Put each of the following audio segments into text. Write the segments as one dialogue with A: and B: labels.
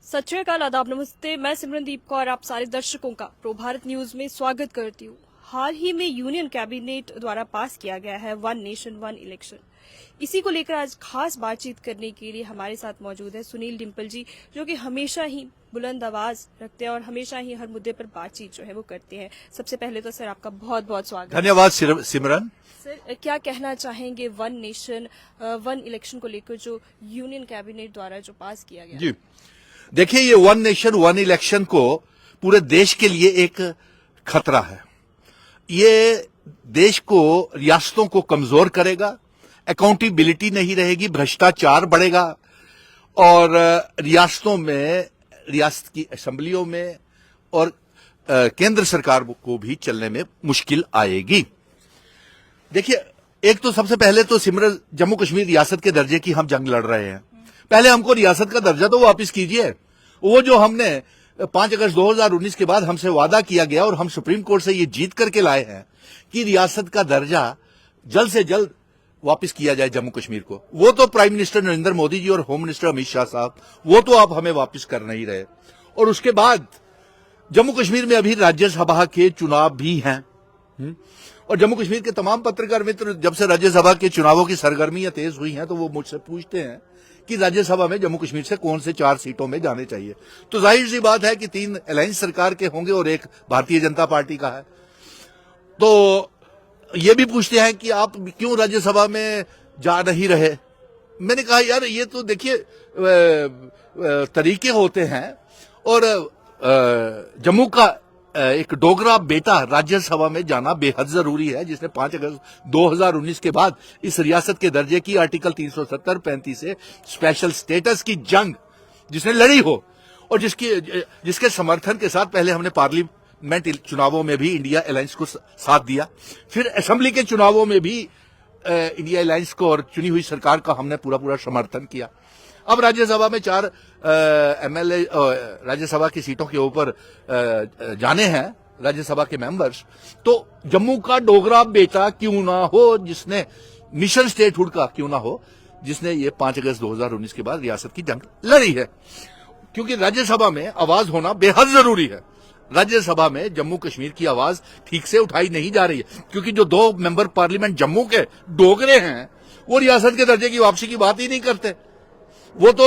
A: सत श्री अकाल, आदाब, नमस्ते। मैं सिमरनदीप कौर आप सारे दर्शकों का प्रो भारत न्यूज में स्वागत करती हूँ। हाल ही में यूनियन कैबिनेट द्वारा पास किया गया है वन नेशन वन इलेक्शन। इसी को लेकर आज खास बातचीत करने के लिए हमारे साथ मौजूद है सुनील डिम्पल जी, जो कि हमेशा ही बुलंद आवाज रखते हैं और हमेशा ही हर मुद्दे पर बातचीत जो है वो करते हैं। सबसे पहले तो सर आपका बहुत बहुत स्वागत।
B: धन्यवाद सिमरन।
A: सर, क्या कहना चाहेंगे वन नेशन वन इलेक्शन को लेकर जो यूनियन कैबिनेट द्वारा जो पास किया गया?
B: जी देखिए, ये वन नेशन वन इलेक्शन को पूरे देश के लिए एक खतरा है। ये देश को, रियासतों को कमजोर करेगा, अकाउंटेबिलिटी नहीं रहेगी, भ्रष्टाचार बढ़ेगा और रियासतों में, रियासत की असेंबलियों में और केंद्र सरकार को भी चलने में मुश्किल आएगी। देखिए, एक तो सबसे पहले तो सिमरन, जम्मू कश्मीर रियासत के दर्जे की हम जंग लड़ रहे हैं। पहले हमको रियासत का दर्जा तो वापस कीजिए। वो जो हमने 5 अगस्त 2019 के बाद हमसे वादा किया गया और हम सुप्रीम कोर्ट से ये जीत करके लाए हैं कि रियासत का दर्जा जल्द से जल्द वापस किया जाए जम्मू कश्मीर को, वो तो प्राइम मिनिस्टर नरेंद्र मोदी जी और होम मिनिस्टर अमित शाह साहब, वो तो आप हमें वापस कर नहीं रहे। और उसके बाद जम्मू कश्मीर में अभी राज्यसभा के चुनाव भी हैं और जम्मू कश्मीर के तमाम पत्रकार मित्र, जब से राज्यसभा के चुनावों की सरगर्मियां तेज हुई हैं, तो वो मुझसे पूछते हैं कि राज्यसभा में जम्मू कश्मीर से कौन से 4 सीटों में जाने चाहिए। तो जाहिर सी बात है कि 3 अलायंस सरकार के होंगे और 1 भारतीय जनता पार्टी का है। तो ये भी पूछते हैं कि आप क्यों राज्यसभा में जा नहीं रहे। मैंने कहा, यार ये तो देखिए तरीके होते हैं और जम्मू का एक डोगरा बेटा राज्यसभा में जाना बेहद जरूरी है, जिसने 5 अगस्त 2019 के बाद इस रियासत के दर्जे की आर्टिकल 370-35 से स्पेशल स्टेटस की जंग जिसने लड़ी हो और जिसके समर्थन के साथ पहले हमने पार्लियामेंट चुनावों में भी इंडिया अलायंस को साथ दिया, फिर असेंबली के चुनावों में भी इंडिया अलायंस को और चुनी हुई सरकार का हमने पूरा समर्थन किया। अब राज्यसभा में 4 एमएलए राज्यसभा की सीटों के ऊपर जाने हैं राज्यसभा के मेंबर्स। तो जम्मू का डोगरा बेटा क्यों ना हो, जिसने मिशन स्टेटहुड का क्यों ना हो, जिसने ये 5 अगस्त 2019 के बाद रियासत की जंग लड़ी है, क्योंकि राज्यसभा में आवाज होना बेहद जरूरी है। राज्यसभा में जम्मू कश्मीर की आवाज ठीक से उठाई नहीं जा रही है, क्योंकि जो 2 मेंबर पार्लियामेंट जम्मू के डोगरे हैं वो रियासत के दर्जे की वापसी की बात ही नहीं करते। वो तो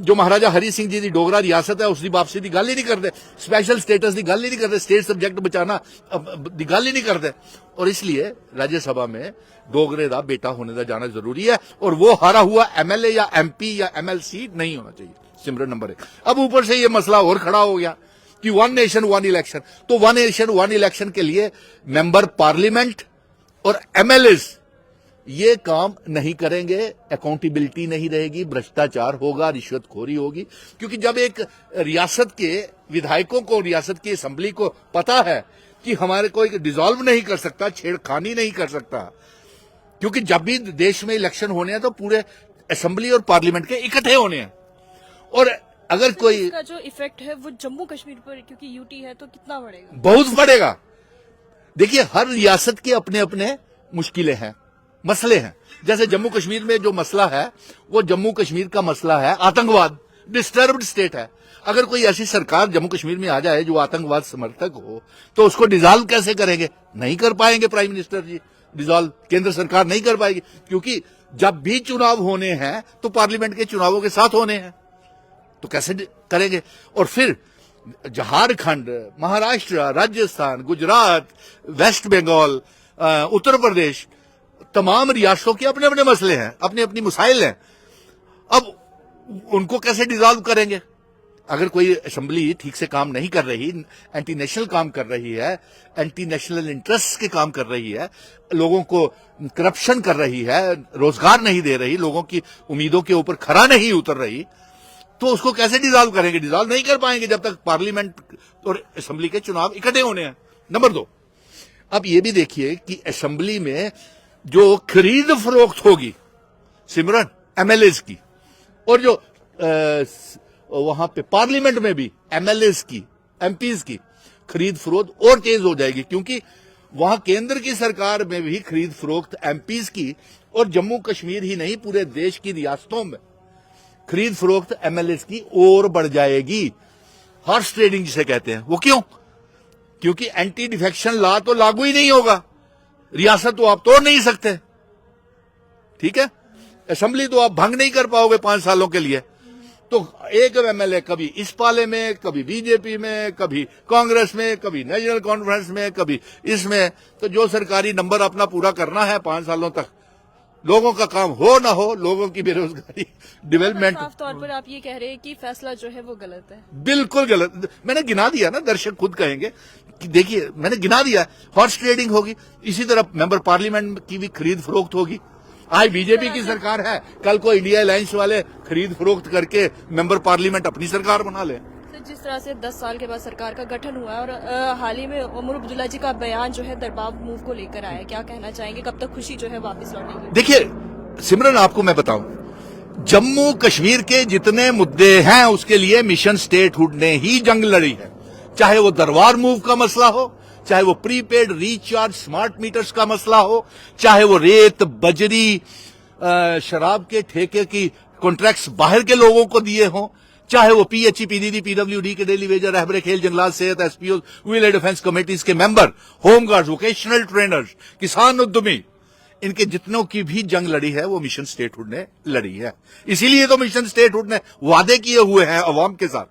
B: जो महाराजा हरि सिंह जी की डोगरा रियासत है उसकी वापसी की गल ही नहीं करते, स्पेशल स्टेटस की गल ही नहीं करते, स्टेट सब्जेक्ट बचाना की गल ही नहीं करते। और इसलिए राज्यसभा में डोगरे का बेटा होने का जाना जरूरी है और वो हारा हुआ एमएलए या एमपी या एमएलसी नहीं होना चाहिए। सिमरन नंबर 1। अब ऊपर से ये मसला और खड़ा हो गया कि वन नेशन वन इलेक्शन। तो वन नेशन वन इलेक्शन के लिए मेंबर पार्लियामेंट और एमएलए ये काम नहीं करेंगे, अकाउंटेबिलिटी नहीं रहेगी, भ्रष्टाचार होगा, रिश्वतखोरी होगी। क्योंकि जब एक रियासत के विधायकों को, रियासत की असेंबली को पता है कि हमारे कोई डिसॉल्व नहीं कर सकता, छेड़खानी नहीं कर सकता, क्योंकि जब भी देश में इलेक्शन होने हैं तो पूरे असेंबली और पार्लियामेंट के इकट्ठे होने हैं। और अगर कोई
A: इसका जो इफेक्ट है वो जम्मू कश्मीर पर, क्योंकि यूटी है, तो कितना बढ़ेगा?
B: बहुत बढ़ेगा। देखिए, हर रियासत के अपने अपने मुश्किलें हैं, मसले हैं। जैसे जम्मू कश्मीर में जो मसला है वो जम्मू कश्मीर का मसला है आतंकवाद, डिस्टर्ब्ड स्टेट है। अगर कोई ऐसी सरकार जम्मू कश्मीर में आ जाए जो आतंकवाद समर्थक हो तो उसको डिसॉल्व कैसे करेंगे? नहीं कर पाएंगे प्राइम मिनिस्टर जी, डिसॉल्व केंद्र सरकार नहीं कर पाएगी, क्योंकि जब भी चुनाव होने हैं तो पार्लियामेंट के चुनावों के साथ होने हैं, तो कैसे करेंगे? और फिर झारखंड, महाराष्ट्र, राजस्थान, गुजरात, वेस्ट बंगाल, उत्तर प्रदेश, तमाम रियासतों के अपने अपने मसले हैं, अपने अपनी मसाइल हैं। अब उनको कैसे डिसॉल्व करेंगे? अगर कोई असेंबली ठीक से काम नहीं कर रही, एंटी नेशनल काम कर रही है, एंटी नेशनल इंटरेस्ट के काम कर रही है, लोगों को करप्शन कर रही है, रोजगार नहीं दे रही, लोगों की उम्मीदों के ऊपर खरा नहीं उतर रही, तो उसको कैसे डिसॉल्व करेंगे? डिसॉल्व नहीं कर पाएंगे जब तक पार्लियामेंट और असेंबली के चुनाव इकट्ठे होने हैं। नंबर 2, अब ये भी देखिए कि असेंबली में जो खरीद फरोख्त होगी सिमरन एमएलएस की, और जो वहां पे पार्लियामेंट में भी एमएलएस की, एमपीज की खरीद फरोख्त और तेज हो जाएगी, क्योंकि वहां केंद्र की सरकार में भी खरीद फरोख्त एमपीज की और जम्मू कश्मीर ही नहीं पूरे देश की रियासतों में खरीद फरोख्त एमएलए की और बढ़ जाएगी। हॉर्स ट्रेडिंग जिसे कहते हैं, वो क्यों? क्योंकि एंटी डिफेक्शन लॉ तो लागू ही नहीं होगा, रियासत तो आप तोड़ नहीं सकते, ठीक है, असेंबली तो आप भंग नहीं कर पाओगे 5 सालों के लिए। तो एक एमएलए कभी इस पाले में, कभी बीजेपी में, कभी कांग्रेस में, कभी नेशनल कॉन्फ्रेंस में, कभी इसमें, तो जो सरकारी नंबर अपना पूरा करना है 5 सालों तक, लोगों का काम हो ना हो, लोगों की बेरोजगारी, डेवलपमेंट।
A: साफ तौर पर आप ये कह रहे हैं कि फैसला जो है वो गलत है।
B: बिल्कुल गलत। मैंने गिना दिया ना, दर्शक खुद कहेंगे कि देखिए मैंने गिना दिया, हॉर्स ट्रेडिंग होगी, इसी तरह मेंबर पार्लियामेंट की भी खरीद फरोख्त होगी। आज बीजेपी की सरकार है, कल को इंडिया अलायंस वाले खरीद फरोख्त करके मेंबर पार्लियामेंट अपनी सरकार बना ले।
A: सर, जिस तरह से 10 साल के बाद सरकार का गठन हुआ है और हाल ही में उमर अब्दुल्ला जी का बयान जो है दरबार मूव को लेकर आया है, क्या कहना चाहेंगे, कब तक खुशी जो है वापस लौटेगी?
B: देखिए सिमरन, आपको मैं बताऊं, जम्मू कश्मीर के जितने मुद्दे हैं उसके लिए मिशन स्टेटहुड ने ही जंग लड़ी है। चाहे वो दरबार मूव का मसला हो, चाहे वो प्रीपेड रिचार्ज स्मार्ट मीटर्स का मसला हो, चाहे वो रेत बजरी शराब के ठेके की कॉन्ट्रैक्ट्स बाहर के लोगों को दिए हों, चाहे वो पीएचई पीडीडी पीडब्ल्यूडी के डेली वेजर, रहबरे खेल जंगलात सेहत एसपीओ विलेज डिफेंस कमेटीज के मेंबर, होमगार्ड्स, वोकेशनल ट्रेनर्स, किसान उद्यमी, इनके जितनों की भी जंग लड़ी है वो मिशन स्टेटहुड ने लड़ी है। इसीलिए तो मिशन स्टेटहुड ने वादे किए हुए हैं अवाम के साथ,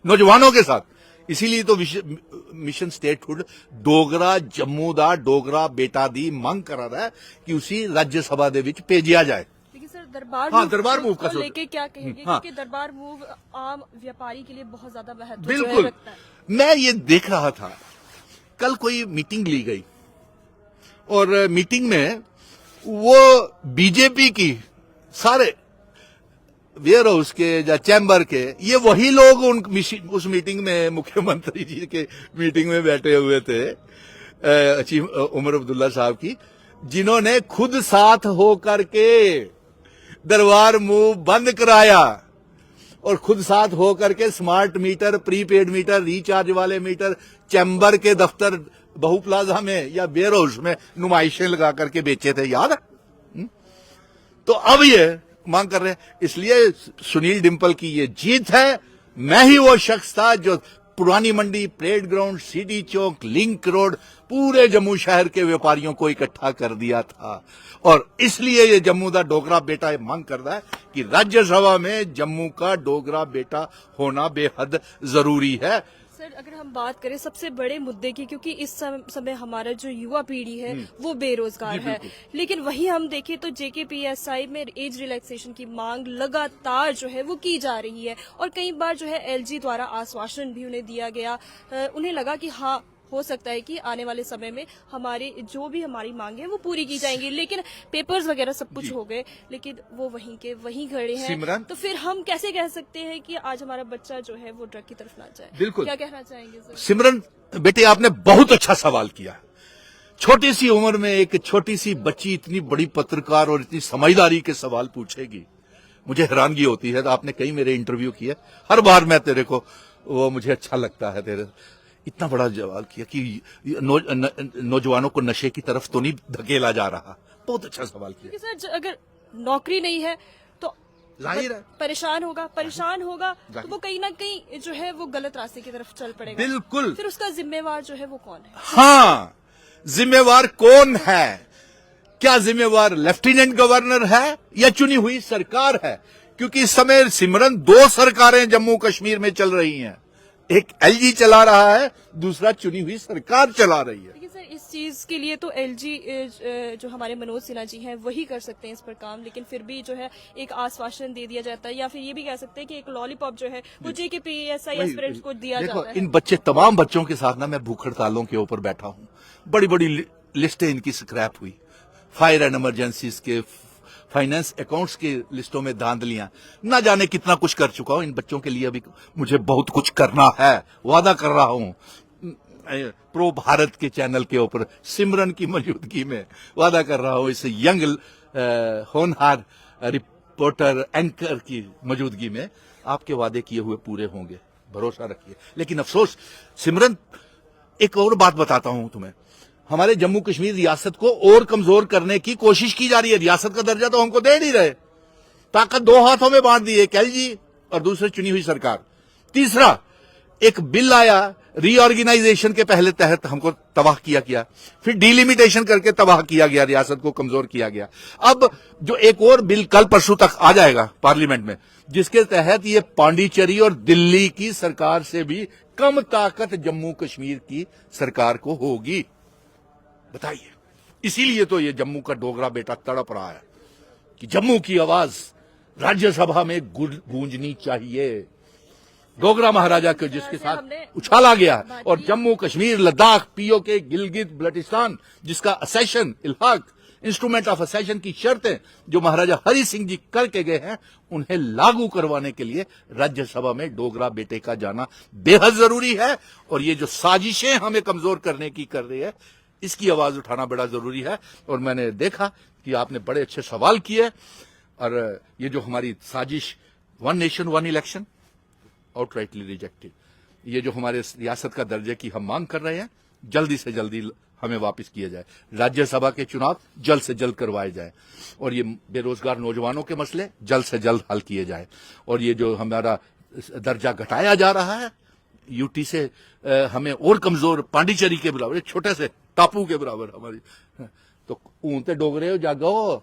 B: नौजवानों के साथ। इसीलिए तो मिशन स्टेटहुड डोगरा जम्मू दा डोगरा बेटा दी मांग करा रहा है कि उसी राज्यसभा दे विच भेजिया जाए।
A: लेकिन सर दरबार
B: दरबार मूव का
A: लेके क्या कहेंगे, क्योंकि दरबार मूव आम व्यापारी के लिए बहुत ज्यादा महत्व जो है
B: बिल्कुल
A: रखता है।
B: मैं ये देख रहा था, कल कोई मीटिंग ली गई और मीटिंग में वो बीजेपी की सारे वेयर हाउस के या चैम्बर के ये वही लोग उस मीटिंग में, मुख्यमंत्री जी के मीटिंग में बैठे हुए थे, चीफ उमर अब्दुल्ला साहब की, जिन्होंने खुद साथ होकर के दरबार मूव बंद कराया और खुद साथ होकर के smart meter, prepaid meter, recharge वाले मीटर चैम्बर के दफ्तर बहु प्लाजा में या वेयर हाउस में नुमाइशें लगा करके बेचे थे, याद है? तो अब ये मांग कर रहे हैं। इसलिए सुनील डिंपल की ये जीत है। मैं ही वो शख्स था जो पुरानी मंडी, परेड ग्राउंड, सीडी चौक, लिंक रोड, पूरे जम्मू शहर के व्यापारियों को इकट्ठा कर दिया था और इसलिए ये जम्मू का डोगरा बेटा ये मांग कर रहा है कि राज्यसभा में जम्मू का डोगरा बेटा होना बेहद जरूरी है।
A: सर, अगर हम बात करें सबसे बड़े मुद्दे की, क्योंकि इस समय हमारा जो युवा पीढ़ी है वो बेरोजगार है, लेकिन वहीं हम देखें तो जेकेपीएसआई में एज रिलैक्सेशन की मांग लगातार जो है वो की जा रही है और कई बार जो है एलजी द्वारा आश्वासन भी उन्हें दिया गया। उन्हें लगा कि हाँ, हो सकता है कि आने वाले समय में हमारे जो भी हमारी मांगे हैं वो पूरी की जाएंगी, लेकिन पेपर्स वगैरह सब कुछ हो गए, लेकिन वो वहीं के वहीं खड़े हैं। तो फिर हम कैसे कह सकते हैं कि आज हमारा बच्चा जो है वो ड्रग की तरफ ना जाए?
B: बिल्कुल,
A: क्या कहना चाहेंगे सर?
B: सिमरन बेटे, आपने बहुत अच्छा सवाल किया। छोटी सी उम्र में एक छोटी सी बच्ची इतनी बड़ी पत्रकार और इतनी समझदारी के सवाल पूछेगी, मुझे हैरानगी होती है। तो आपने कई मेरे इंटरव्यू किए, हर बार मैं तेरे को वो मुझे अच्छा लगता है, तेरे इतना बड़ा सवाल किया कि नौजवानों को नशे की तरफ तो नहीं धकेला जा रहा। बहुत अच्छा सवाल किया।
A: सर, अगर नौकरी नहीं है तो
B: जाहिर है
A: परेशान होगा तो वो कहीं ना कहीं जो है वो गलत रास्ते की तरफ चल पड़ेगा।
B: बिल्कुल।
A: फिर उसका जिम्मेवार जो है वो कौन है?
B: हाँ, जिम्मेवार कौन है? क्या जिम्मेवार लेफ्टिनेंट गवर्नर है या चुनी हुई सरकार है? क्योंकि इस समय सिमरन 2 सरकारें जम्मू कश्मीर में चल रही हैं, एक एलजी चला रहा है, दूसरा चुनी हुई सरकार चला रही है।
A: लेकिन सर, इस चीज के लिए तो एलजी जो हमारे मनोज सिन्हा जी हैं वही कर सकते हैं इस पर काम, लेकिन फिर भी जो है एक आश्वासन दे दिया जाता है, या फिर ये भी कह सकते हैं कि एक लॉलीपॉप जो है वो जेकेपीएसआई एस्पिरेंट्स को दिया जाता है।
B: इन तमाम बच्चों के साथ ना मैं भूख हड़तालों के ऊपर बैठा हूं, बड़ी बड़ी लिस्टें इनकी स्क्रैप हुई, फायर एंड इमरजेंसीज के, फाइनेंस अकाउंट्स की लिस्टों में धांधलियां, ना जाने कितना कुछ कर चुका हूं। इन बच्चों के लिए अभी मुझे बहुत कुछ करना है, वादा कर रहा हूं। प्रो भारत के चैनल के ऊपर सिमरन की मौजूदगी में वादा कर रहा हूं, इस यंग होनहार रिपोर्टर एंकर की मौजूदगी में आपके वादे किए हुए पूरे होंगे, भरोसा रखिए। लेकिन अफसोस सिमरन, एक और बात बताता हूं तुम्हें, हमारे जम्मू कश्मीर रियासत को और कमजोर करने की कोशिश की जा रही है। रियासत का दर्जा तो हमको दे नहीं रहे, ताकत दो हाथों में बांट दी, एक एलजी और दूसरे चुनी हुई सरकार। तीसरा, एक बिल आया रीऑर्गेनाइजेशन के पहले तहत हमको तबाह किया गया, फिर डिलिमिटेशन करके तबाह किया गया, रियासत को कमजोर किया गया। अब जो एक और बिल कल परसों तक आ जाएगा पार्लियामेंट में, जिसके तहत ये पांडिचेरी और दिल्ली की सरकार से भी कम ताकत जम्मू कश्मीर की सरकार को होगी। बताइए, इसीलिए तो ये जम्मू का डोगरा बेटा तड़प रहा है कि जम्मू की आवाज राज्यसभा में गूंजनी चाहिए। डोगरा महाराजा को जिसके साथ उछाला गया, और जम्मू कश्मीर, लद्दाख, पीओके, गिलगित बल्टिस्तान, जिसका असेशन, इल्हाक, इंस्ट्रूमेंट ऑफ असेशन की शर्तें जो महाराजा हरि सिंह जी करके गए हैं, उन्हें लागू करवाने के लिए राज्यसभा में डोगरा बेटे का जाना बेहद जरूरी है। और ये जो साजिशें हमें कमजोर करने की कर रही है, इसकी आवाज उठाना बड़ा जरूरी है। और मैंने देखा कि आपने बड़े अच्छे सवाल किए, और ये जो हमारी साजिश one nation one election outrightly rejected, ये जो हमारे रियासत का दर्जे की हम मांग कर रहे हैं, जल्दी से जल्दी हमें वापस किया जाए। राज्यसभा के चुनाव जल्द से जल्द करवाए जाए, और ये बेरोजगार नौजवानों के मसले जल्द से जल्द हल किए जाए। और ये जो हमारा दर्जा घटाया जा रहा है यूटी से, हमें और कमजोर पांडिचेरी के बराबर, छोटे से टापू के बराबर हमारी, तो हूं ते डोगरे हो जागो,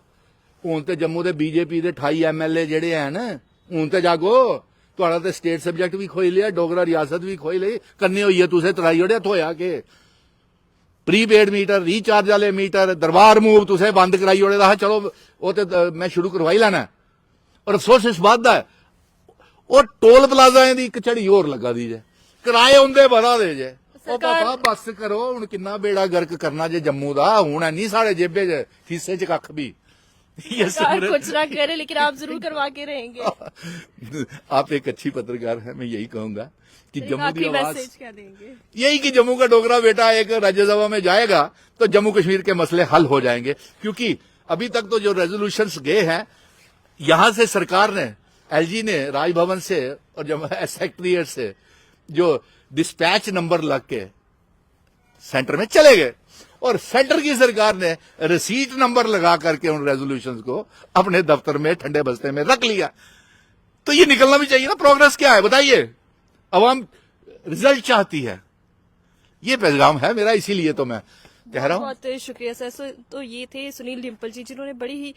B: हूं ते जम्मू के बीजेपी के 28 MLA जेडे हैं ना, हूं ते जागो। तुहाड़ा ते स्टेट सब्जेक्ट भी खोई लिया, डोगरा रियासत भी खोई ली, करनी हुई है तुसें तराई ओड़िया थोया के प्रीपेड मीटर, रिचार्ज वाले मीटर, दरबार मूव तुसें बंद कराई ओड़े दा, चलो वो तो मैं शुरू करवाई लैना। और अफसोस इस बात का, और टोल प्लाजा की एक झड़ी होर लगा दी जे, किराए उंदे बधा दे जे। ओ पापा बस करो, हुण किन्ना बेड़ा गर्क करना जे जम्मू दा, हुण नहीं साढ़े जेबे च खीसे च कख भी।
A: कुछ ना करे, लेकिन आप जरूर करवा के रहेंगे।
B: आप एक अच्छी पत्रकार है, मैं यही कहूंगा कि जम्मू की आवाज
A: क्या देंगे?
B: यही कि जम्मू का डोगरा बेटा एक राज्यसभा में जाएगा तो जम्मू कश्मीर के मसले हल हो जाएंगे। क्योंकि अभी तक तो जो रेजोल्यूशंस गए हैं, यहां से सरकार ने, एलजी ने राजभवन से और सेक्रेटरीट से जो डिस्पैच नंबर लग के सेंटर में चले गए, और सेंटर की सरकार ने रिसीट नंबर लगा करके उन रेजोल्यूशंस को अपने दफ्तर में ठंडे बस्ते में रख लिया। तो ये निकलना भी चाहिए ना। प्रोग्रेस क्या है बताइए? अवाम रिजल्ट चाहती है, ये पैगाम है मेरा, इसीलिए तो मैं कह रहा हूं।
A: बहुत शुक्रिया सर। तो ये थे सुनील डिम्पल जी, जिन्होंने बड़ी ही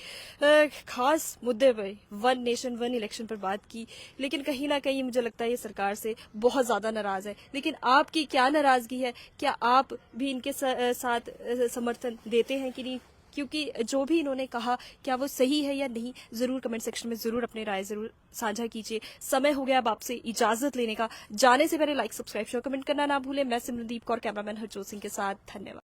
A: खास मुद्दे पर वन नेशन वन इलेक्शन पर बात की। लेकिन कहीं ना कहीं मुझे लगता है ये सरकार से बहुत ज्यादा नाराज है। लेकिन आपकी क्या नाराजगी है? क्या आप भी इनके साथ समर्थन देते हैं कि नहीं? क्योंकि जो भी इन्होंने कहा, क्या वो सही है या नहीं, जरूर कमेंट सेक्शन में जरूर अपनी राय जरूर साझा कीजिए। समय हो गया अब आपसे इजाजत लेने का। जाने से पहले लाइक, सब्सक्राइब, शेयर, कमेंट करना ना भूलें। मैं सिमरनदीप कौर, कैमरामैन हरजोत सिंह के साथ, धन्यवाद।